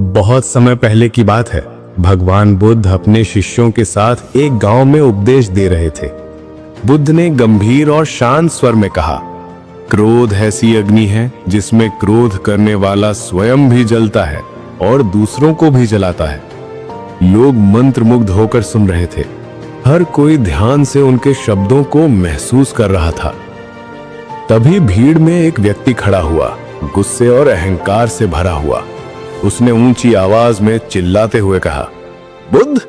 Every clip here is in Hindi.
बहुत समय पहले की बात है। भगवान बुद्ध अपने शिष्यों के साथ एक गांव में उपदेश दे रहे थे। बुद्ध ने गंभीर और शांत स्वर में कहा, क्रोध ऐसी अग्नि है जिसमें क्रोध करने वाला स्वयं भी जलता है और दूसरों को भी जलाता है। लोग मंत्रमुग्ध होकर सुन रहे थे। हर कोई ध्यान से उनके शब्दों को महसूस कर रहा था। तभी भीड़ में एक व्यक्ति खड़ा हुआ, गुस्से और अहंकार से भरा हुआ। उसने ऊंची आवाज में चिल्लाते हुए कहा, बुद्ध,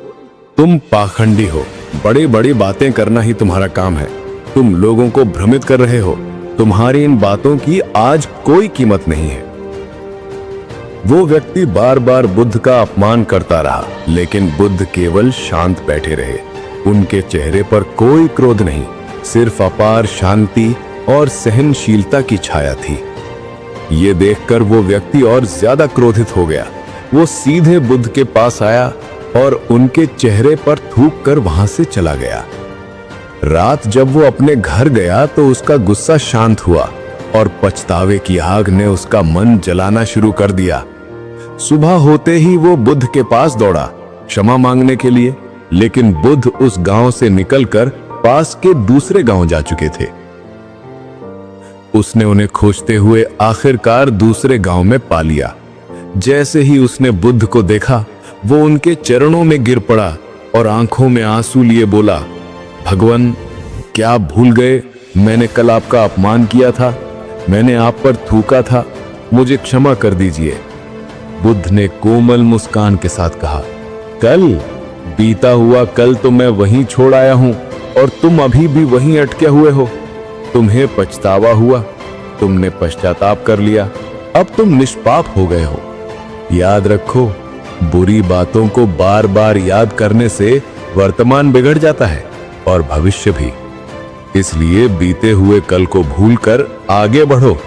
तुम पाखंडी हो। बड़ी बड़ी बातें करना ही तुम्हारा काम है। तुम लोगों को भ्रमित कर रहे हो। तुम्हारी इन बातों की आज कोई कीमत नहीं है। वो व्यक्ति बार बार बुद्ध का अपमान करता रहा, लेकिन बुद्ध केवल शांत बैठे रहे। उनके चेहरे पर कोई क्रोध नहीं, सिर्फ अपार शांति और सहनशीलता की छाया थी। ये देखकर वो व्यक्ति और ज्यादा क्रोधित हो गया। वो सीधे बुद्ध के पास आया और उनके चेहरे पर थूक कर वहां से चला गया। रात जब वो अपने घर गया तो उसका गुस्सा शांत हुआ और पछतावे की आग ने उसका मन जलाना शुरू कर दिया। सुबह होते ही वो बुद्ध के पास दौड़ा क्षमा मांगने के लिए, लेकिन बुद्ध उस गांव से निकलकर पास के दूसरे गांव जा चुके थे। उसने उन्हें खोजते हुए आखिरकार दूसरे गांव में पा लिया। जैसे ही उसने बुद्ध को देखा, वो उनके चरणों में गिर पड़ा और आंखों में आंसू लिए बोला, भगवान, क्या भूल गए? मैंने कल आपका अपमान किया था। मैंने आप पर थूका था। मुझे क्षमा कर दीजिए। बुद्ध ने कोमल मुस्कान के साथ कहा, कल? बीता हुआ कल तो मैं वहीं छोड़ आया हूं और तुम अभी भी वहीं अटके हुए हो। तुम्हें पछतावा हुआ, तुमने पश्चाताप कर लिया, अब तुम निष्पाप हो गए हो। याद रखो, बुरी बातों को बार बार याद करने से वर्तमान बिगड़ जाता है और भविष्य भी। इसलिए बीते हुए कल को भूलकर आगे बढ़ो।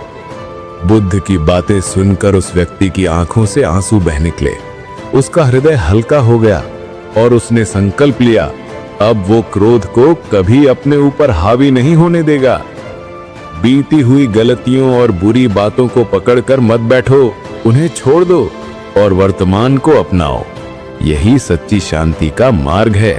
बुद्ध की बातें सुनकर उस व्यक्ति की आंखों से आंसू बह निकले। उसका हृदय हल्का हो गया और उसने संकल्प लिया, अब वो क्रोध को कभी अपने ऊपर हावी नहीं होने देगा। बीती हुई गलतियों और बुरी बातों को पकड़कर मत बैठो, उन्हें छोड़ दो और वर्तमान को अपनाओ। यही सच्ची शांति का मार्ग है।